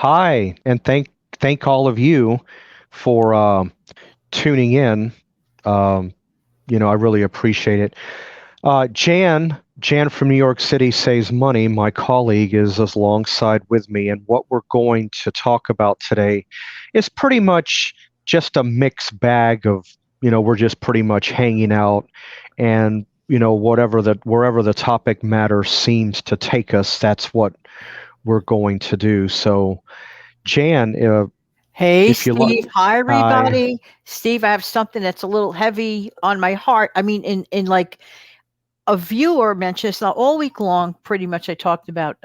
Hi, and thank all of you for tuning in. Um, I really appreciate it. Jan from New York City Saves Money, my colleague, is alongside with me, and what we're going to talk about today is pretty much just a mixed bag of, we're just pretty much hanging out, and wherever the topic matter seems to take us, that's what we're going to do. So, Jan, Hey, if you like, Steve. Hi, hi. everybody. Steve, I have something that's a little heavy on my heart. I mean, in like a viewer mentioned this now all week long. Pretty much, I talked about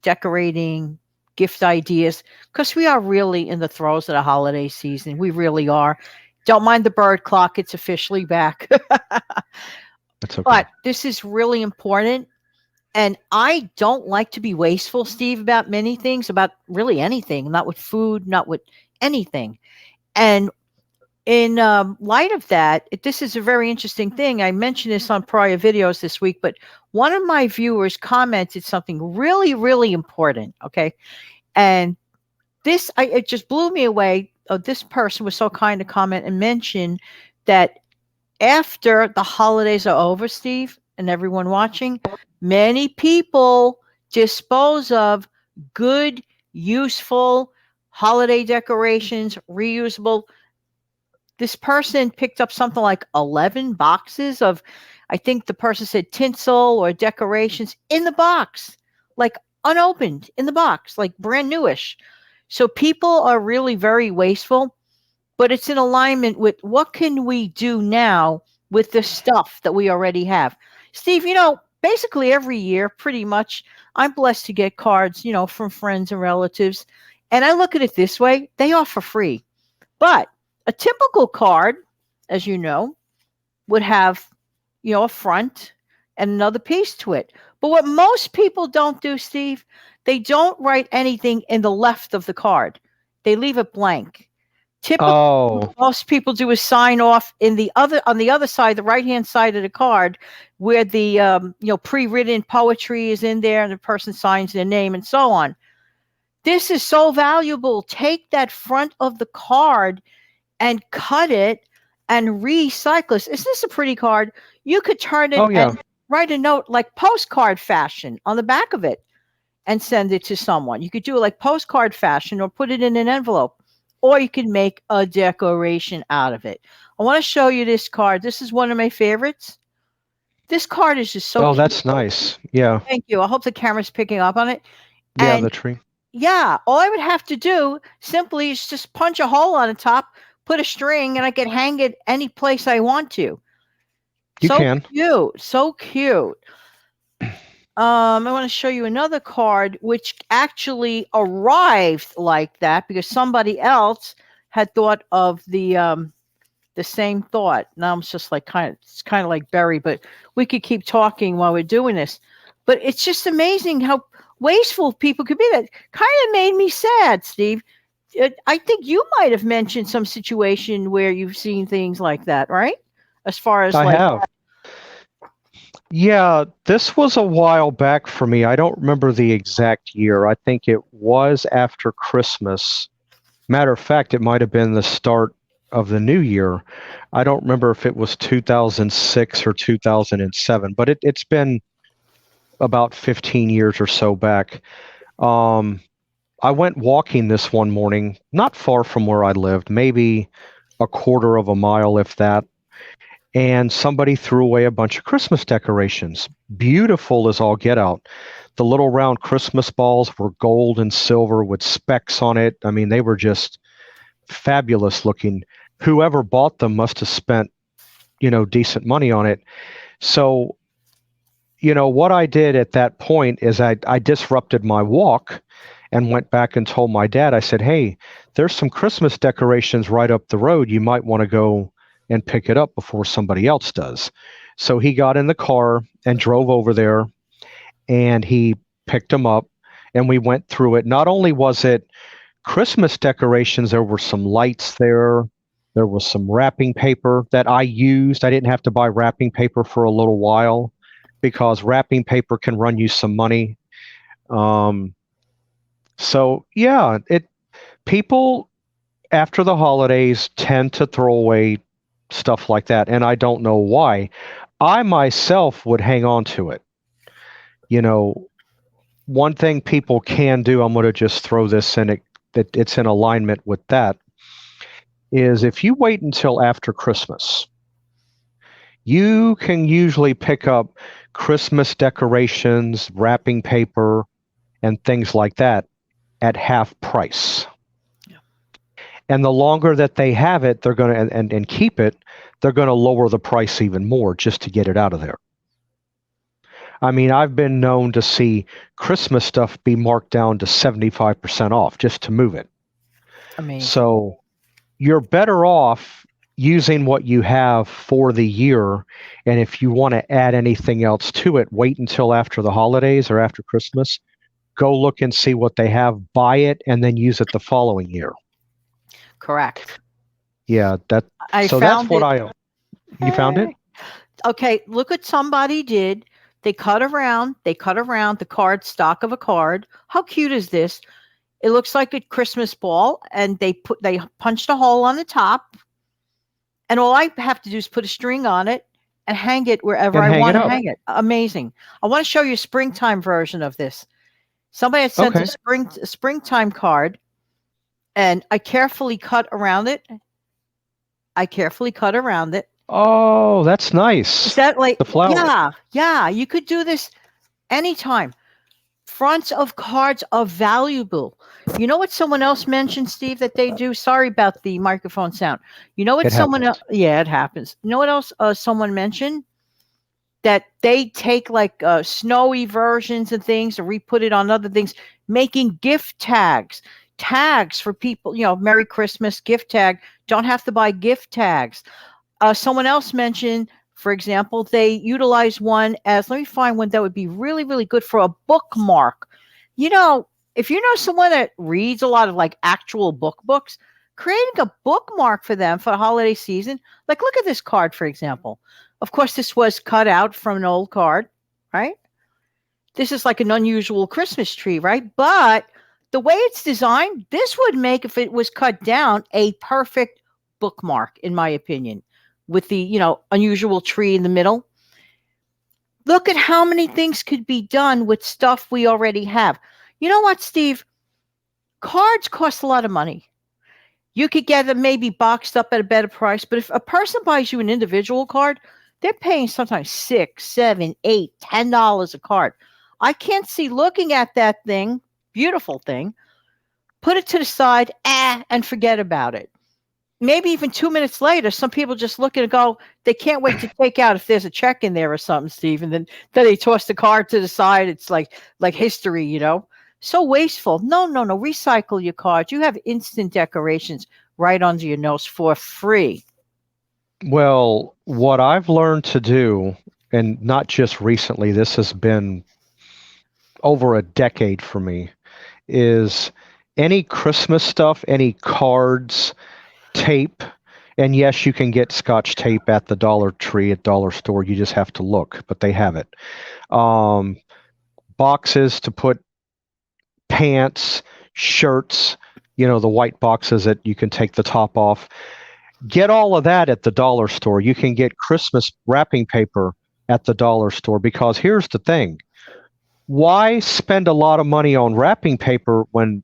decorating, gift ideas, because we are really in the throes of the holiday season. We really are. Don't mind the bird clock; it's officially back. That's okay. But this is really important. And I don't like to be wasteful, Steve, about many things, about really anything, not with food, not with anything. And in light of that, this is a very interesting thing. I mentioned this on prior videos this week, but one of my viewers commented something really, really important. Okay. And it just blew me away. This person was so kind to comment and mention that after the holidays are over, Steve, and everyone watching, many people dispose of good, useful holiday decorations, reusable. This person picked up something like 11 boxes of, I think the person said tinsel or decorations in the box, like unopened in the box, like brand newish. So people are really very wasteful, but it's in alignment with what can we do now with the stuff that we already have. Steve, basically every year, pretty much, I'm blessed to get cards, from friends and relatives. And I look at it this way, they are for free. But a typical card, as you know, would have, a front and another piece to it. But what most people don't do, Steve, they don't write anything in the left of the card. They leave it blank. Typically, what Oh, most people do is sign off in the other on the other side, the right hand side of the card, where the pre-written poetry is in there, and the person signs their name and so on. This is so valuable. Take that front of the card and cut it and recycle this. Isn't this a pretty card? You could turn oh it yeah. and write a note like postcard fashion on the back of it and send it to someone. You could do it like postcard fashion or put it in an envelope, or you can make a decoration out of it. I want to show you this card. This is one of my favorites. This card is just so Oh, cute. that's nice. Yeah, Thank you. I hope the camera's picking up on it. yeah. And The tree. yeah, all I would have to do simply is just punch a hole on the top, put a string, and I can hang it any place I want to. You So can. cute, so cute. I want to show you another card which actually arrived like that because somebody else had thought of the same thought. Now I'm just like it's kind of like Barry, but we could keep talking while we're doing this. But it's just amazing how wasteful people could be. That kind of made me sad, Steve. I think you might have mentioned some situation where you've seen things like that, right? As far as I like, have. Yeah, this was a while back for me. I don't remember the exact year. I think it was after Christmas. Matter of fact, it might have been the start of the new year. I don't remember if it was 2006 or 2007, but it's been about 15 years or so back. Um, I went walking this one morning, not far from where I lived, maybe a quarter of a mile, if that, and somebody threw away a bunch of Christmas decorations. Beautiful as all get out. The little round Christmas balls were gold and silver with specks on it. I mean, they were just fabulous looking. Whoever bought them must have spent, decent money on it. So, what I did at that point is I disrupted my walk and went back and told my dad, I said, hey, there's some Christmas decorations right up the road. You might want to go and pick it up before somebody else does. So he got in the car and drove over there and he picked them up and we went through it. Not only was it Christmas decorations, there were some lights there. There was some wrapping paper that I used. I didn't have to buy wrapping paper for a little while because wrapping paper can run you some money. Um, So yeah, it people after the holidays tend to throw away stuff like that, and I don't know why. I myself would hang on to it. You know, one thing people can do, I'm going to just throw this in it, that it's in alignment with that, is if you wait until after Christmas, you can usually pick up Christmas decorations, wrapping paper, and things like that at half price. Yeah. And the longer that they have it, they're going to and keep it, they're going to lower the price even more just to get it out of there. I mean, I've been known to see Christmas stuff be marked down to 75% off just to move it. Amazing. So you're better off using what you have for the year. And if you want to add anything else to it, wait until after the holidays or after Christmas. Go look and see what they have, buy it, and then use it the following year. Correct. Yeah, I so that's found what it. you found it? Okay, look what somebody did. They cut around the card stock of a card. How cute is this? It looks like a Christmas ball, and they punched a hole on the top, and all I have to do is put a string on it and hang it wherever And I hang want it to up. hang it. Amazing. I want to show you a springtime version of this. Somebody had sent Okay. a springtime card, and I carefully cut around it. Oh, that's Is nice. that like, The flower. yeah, you could do this anytime. Fronts of cards are valuable. You know what someone else mentioned, Steve, that they do? Sorry about the microphone sound. You know what It someone else, happens. yeah, it happens. You know what else someone mentioned? That they take like snowy versions and things and re-put it on other things, making gift tags for people, Merry Christmas gift tag. Don't have to buy gift tags. Someone else mentioned, for example, they utilize one as, let me find one that would be really, really good for a bookmark. If you know someone that reads a lot of like actual books, creating a bookmark for them for the holiday season, like look at this card, for example. Of course, this was cut out from an old card, right? This is like an unusual Christmas tree, right? But the way it's designed, this would make, if it was cut down, a perfect bookmark, in my opinion, with the, unusual tree in the middle. Look at how many things could be done with stuff we already have. You know what, Steve? Cards cost a lot of money. You could get them maybe boxed up at a better price, but if a person buys you an individual card, they're paying sometimes $6, $7, $8, $10 a card. I can't see looking at that thing, beautiful thing, put it to the side, and forget about it. Maybe even 2 minutes later, some people just look and go, they can't wait to take out if there's a check in there or something, Steve. And then they toss the card to the side. It's like history, So wasteful. No. Recycle your cards. You have instant decorations right under your nose for free. Well, what I've learned to do, and not just recently, this has been over a decade for me, is any Christmas stuff, any cards, tape, and yes, you can get Scotch tape at the Dollar Tree, at Dollar Store. You just have to look, but they have it. Boxes to put pants, shirts, the white boxes that you can take the top off. Get all of that at the dollar store. You can get Christmas wrapping paper at the dollar store, because here's the thing. Why spend a lot of money on wrapping paper when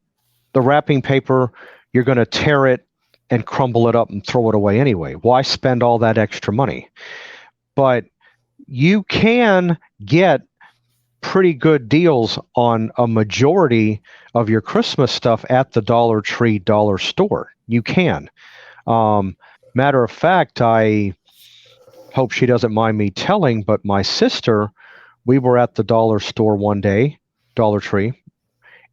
the wrapping paper, you're going to tear it and crumble it up and throw it away anyway? Why spend all that extra money? But you can get pretty good deals on a majority of your Christmas stuff at the Dollar Tree dollar store. You can. Matter of fact, I hope she doesn't mind me telling, but my sister, we were at the dollar store one day, Dollar Tree,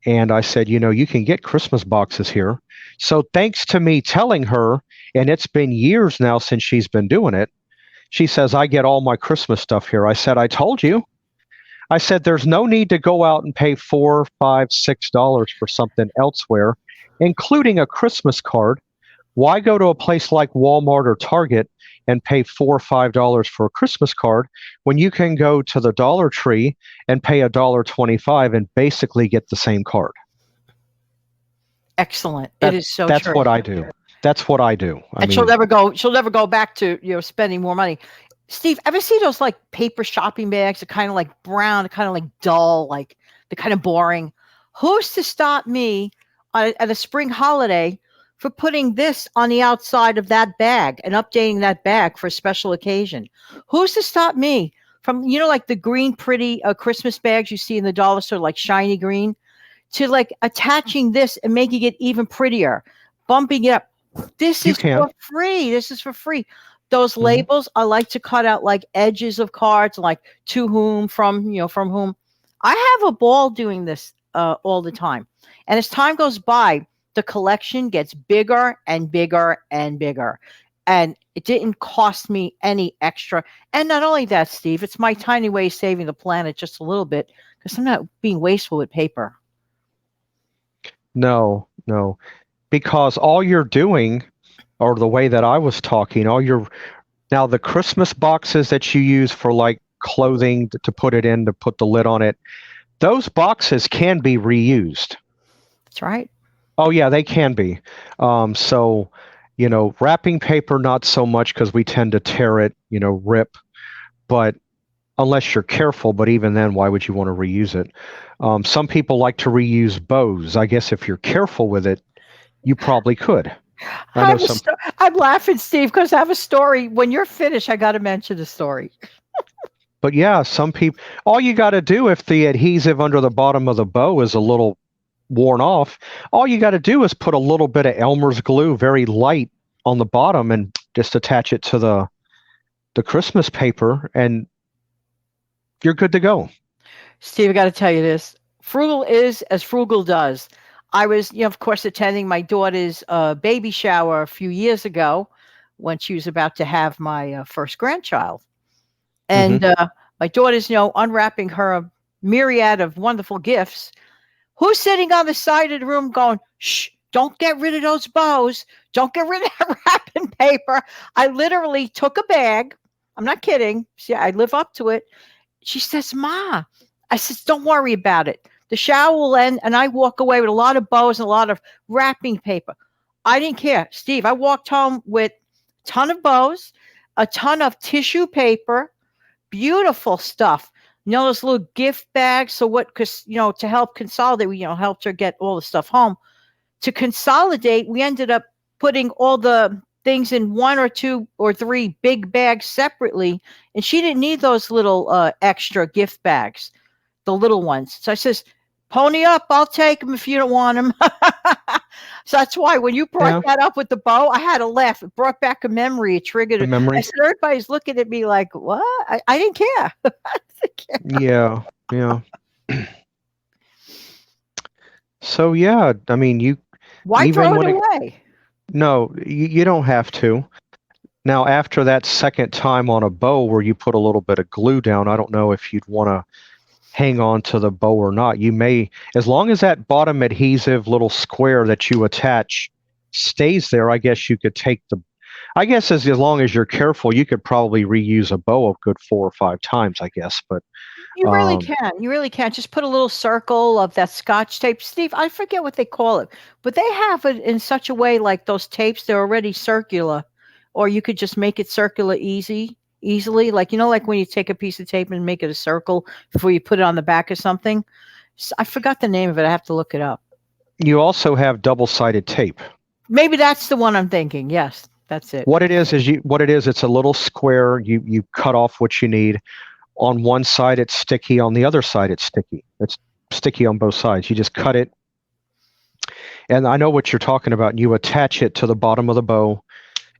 and I said, you can get Christmas boxes here. So thanks to me telling her, and it's been years now since she's been doing it, she says, I get all my Christmas stuff here. I said, I told you. I said, there's no need to go out and pay $4, $5, $6 for something elsewhere, including a Christmas card. Why go to a place like Walmart or Target and pay $4 or $5 for a Christmas card when you can go to the Dollar Tree and pay $1.25 and basically get the same card? Excellent. It That is so that's true. what I do. That's what I do. I And she'll mean, never go. She'll never go back to spending more money. Steve, ever see those like paper shopping bags? They're kind of like brown, kind of like dull, like they're kind of boring. Who's to stop me at a spring holiday for putting this on the outside of that bag and updating that bag for a special occasion? Who's to stop me from like the green pretty Christmas bags you see in the dollar store, like shiny green, to like attaching this and making it even prettier, bumping it up. This you is can. for free. This is for free. Those Mhm. labels, I like to cut out like edges of cards, like to whom, from whom. I have a ball doing this all the time. And as time goes by, the collection gets bigger and bigger and bigger. And it didn't cost me any extra. And not only that, Steve, it's my tiny way of saving the planet just a little bit because I'm not being wasteful with paper. No, no, because all you're doing, or the way that I was talking, now the Christmas boxes that you use for like clothing to put it in, to put the lid on it, those boxes can be reused. That's right. Oh yeah, they can be. So, wrapping paper, not so much because we tend to tear it, rip, but unless you're careful, but even then, why would you want to reuse it? Some people like to reuse bows. I guess if you're careful with it, you probably could. I know some, I'm laughing, Steve, because I have a story. When you're finished, I got to mention the story. but yeah, some people, all you got to do if the adhesive under the bottom of the bow is a little worn off, all you got to do is put a little bit of Elmer's glue, very light, on the bottom and just attach it to the Christmas paper, and you're good to go. Steve, I got to tell you this. Frugal is as frugal does. I was, of course, attending my daughter's baby shower a few years ago when she was about to have my first grandchild. And my daughter's, unwrapping her myriad of wonderful gifts. Who's sitting on the side of the room going, shh, don't get rid of those bows. Don't get rid of that wrapping paper. I literally took a bag. I'm not kidding. See, I live up to it. She says, Ma, I says, don't worry about it. The shower will end, and I walk away with a lot of bows and a lot of wrapping paper. I didn't care. Steve, I walked home with a ton of bows, a ton of tissue paper, beautiful stuff. Those little gift bags. So because, to help consolidate, we, helped her get all the stuff home. To consolidate, we ended up putting all the things in one or two or three big bags separately. And she didn't need those little extra gift bags, the little ones. So I says, pony up, I'll take them if you don't want them. So that's why when you brought that up with the bow, I had to laugh. It brought back a memory. It triggered it. Memory. I said, everybody's looking at me like, what? I didn't care. Yeah. So yeah, I mean, why throw it away? No, you don't have to. Now, after that second time on a bow where you put a little bit of glue down, I don't know if you'd want to hang on to the bow or not. You may, as long as that bottom adhesive little square that you attach stays there, I guess you could I guess as long as you're careful, you could probably reuse a bow a good 4 or 5 times, I guess. But you really can. You really can. Just put a little circle of that Scotch tape. Steve, I forget what they call it, but they have it in such a way like those tapes, they're already circular, or you could just make it circular easily. Like, like when you take a piece of tape and make it a circle before you put it on the back of something. I forgot the name of it. I have to look it up. You also have double-sided tape. Maybe that's the one I'm thinking. Yes, that's it. What it is, it's a little square. You cut off what you need. On one side, it's sticky. On the other side, it's sticky. It's sticky on both sides. You just cut it. And I know what you're talking about. You attach it to the bottom of the bow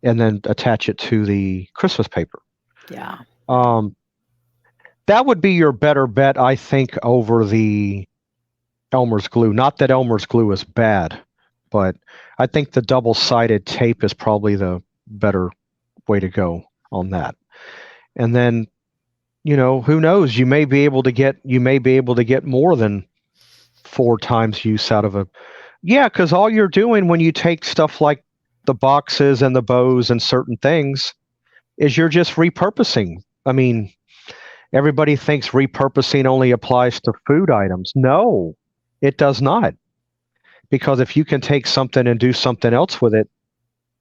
and then attach it to the Christmas paper. Yeah. That would be your better bet, I think, over the Elmer's glue. Not that Elmer's glue is bad, but I think the double-sided tape is probably the better way to go on that. And then, who knows? You may be able to get more than 4 times use out of a. Yeah, because all you're doing when you take stuff like the boxes and the bows and certain things is you're just repurposing. I mean, everybody thinks repurposing only applies to food items. No, it does not. because if you can take something and do something else with it,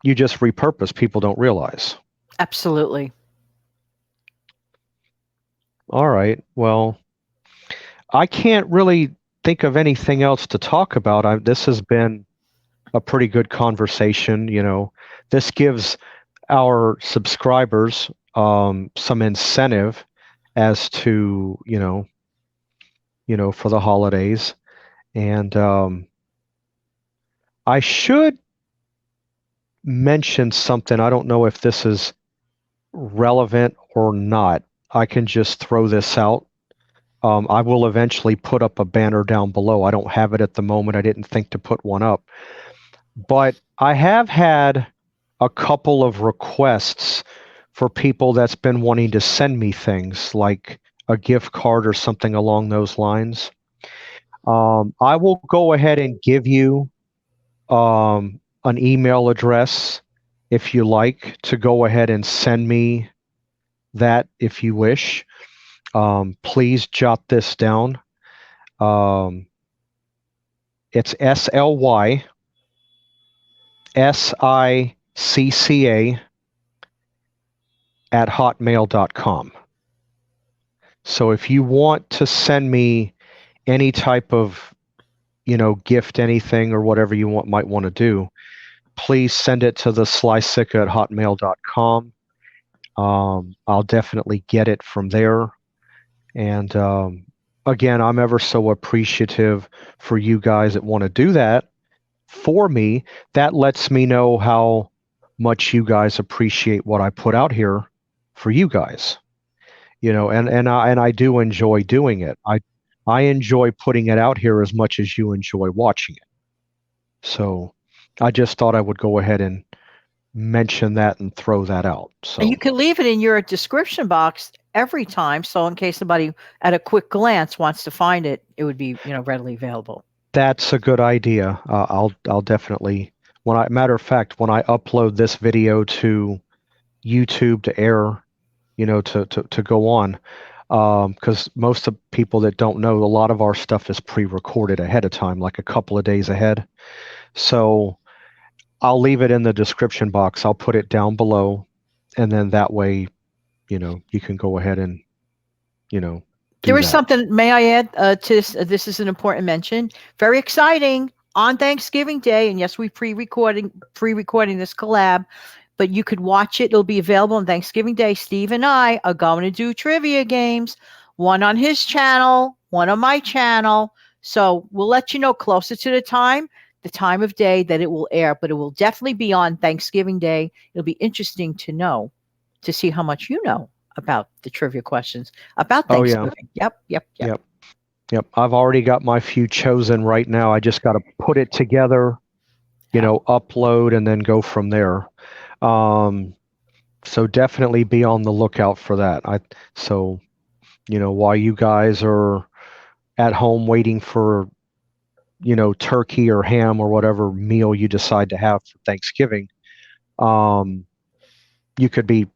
you just repurpose. People don't realize. Absolutely. All right. Well, I can't really think of anything else to talk about. This has been a pretty good conversation. This gives our subscribers some incentive as to, for the holidays. And I should mention something. I don't know if this is relevant or not. I can just throw this out. I will eventually put up a banner down below. I don't have it at the moment. I didn't think to put one up. But I have had a couple of requests for people that's been wanting to send me things like a gift card or something along those lines. I will go ahead and give you an email address if you like to go ahead and send me that if you wish. Please jot this down. It's SLYSICCA@hotmail.com. So if you want to send me any type of, gift, anything or whatever you might want to do, please send it to the slysicca@hotmail.com. I'll definitely get it from there. And again, I'm ever so appreciative for you guys that want to do that for me. That lets me know how much you guys appreciate what I put out here for you guys. And I do enjoy doing it. I enjoy putting it out here as much as you enjoy watching it. So I just thought I would go ahead and mention that and throw that out. So And you can leave it in your description box every time. So in case somebody at a quick glance wants to find it, it would be, readily available. That's a good idea. I'll definitely, matter of fact, when I upload this video to YouTube to air, to go on, because most of people that don't know, a lot of our stuff is pre-recorded ahead of time, like a couple of days ahead. So I'll leave it in the description box. I'll put it down below, and then that way, you can go ahead and, There is something, may I add to this? This is an important mention. Very exciting on Thanksgiving Day. And yes, we pre-recording this collab, but you could watch it. It'll be available on Thanksgiving Day. Steve and I are going to do trivia games, one on his channel, one on my channel. So we'll let you know closer to the time of day that it will air, but it will definitely be on Thanksgiving Day. It'll be interesting to see how much you know about the trivia questions about Thanksgiving. Oh, yeah. Yep. I've already got my few chosen right now. I just got to put it together, upload and then go from there. So definitely be on the lookout for that. While you guys are at home waiting for, turkey or ham or whatever meal you decide to have for Thanksgiving, you could be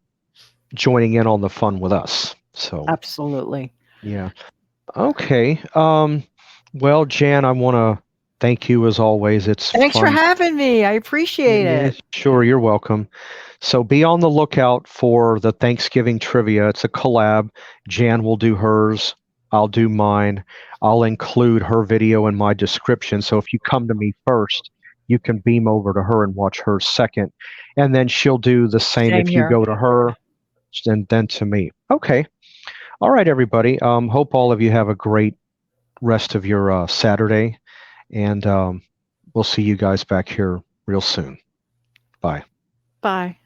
joining in on the fun with us. So absolutely. Yeah. Okay. Well, Jan, I want to thank you as always. Thanks for having me. I appreciate it. Sure, you're welcome. So be on the lookout for the Thanksgiving trivia. It's a collab. Jan will do hers. I'll do mine. I'll include her video in my description. So if you come to me first, you can beam over to her and watch hers second. And then she'll do the same if you go to her and then to me. Okay. All right, everybody. Hope all of you have a great rest of your Saturday. And we'll see you guys back here real soon. Bye. Bye.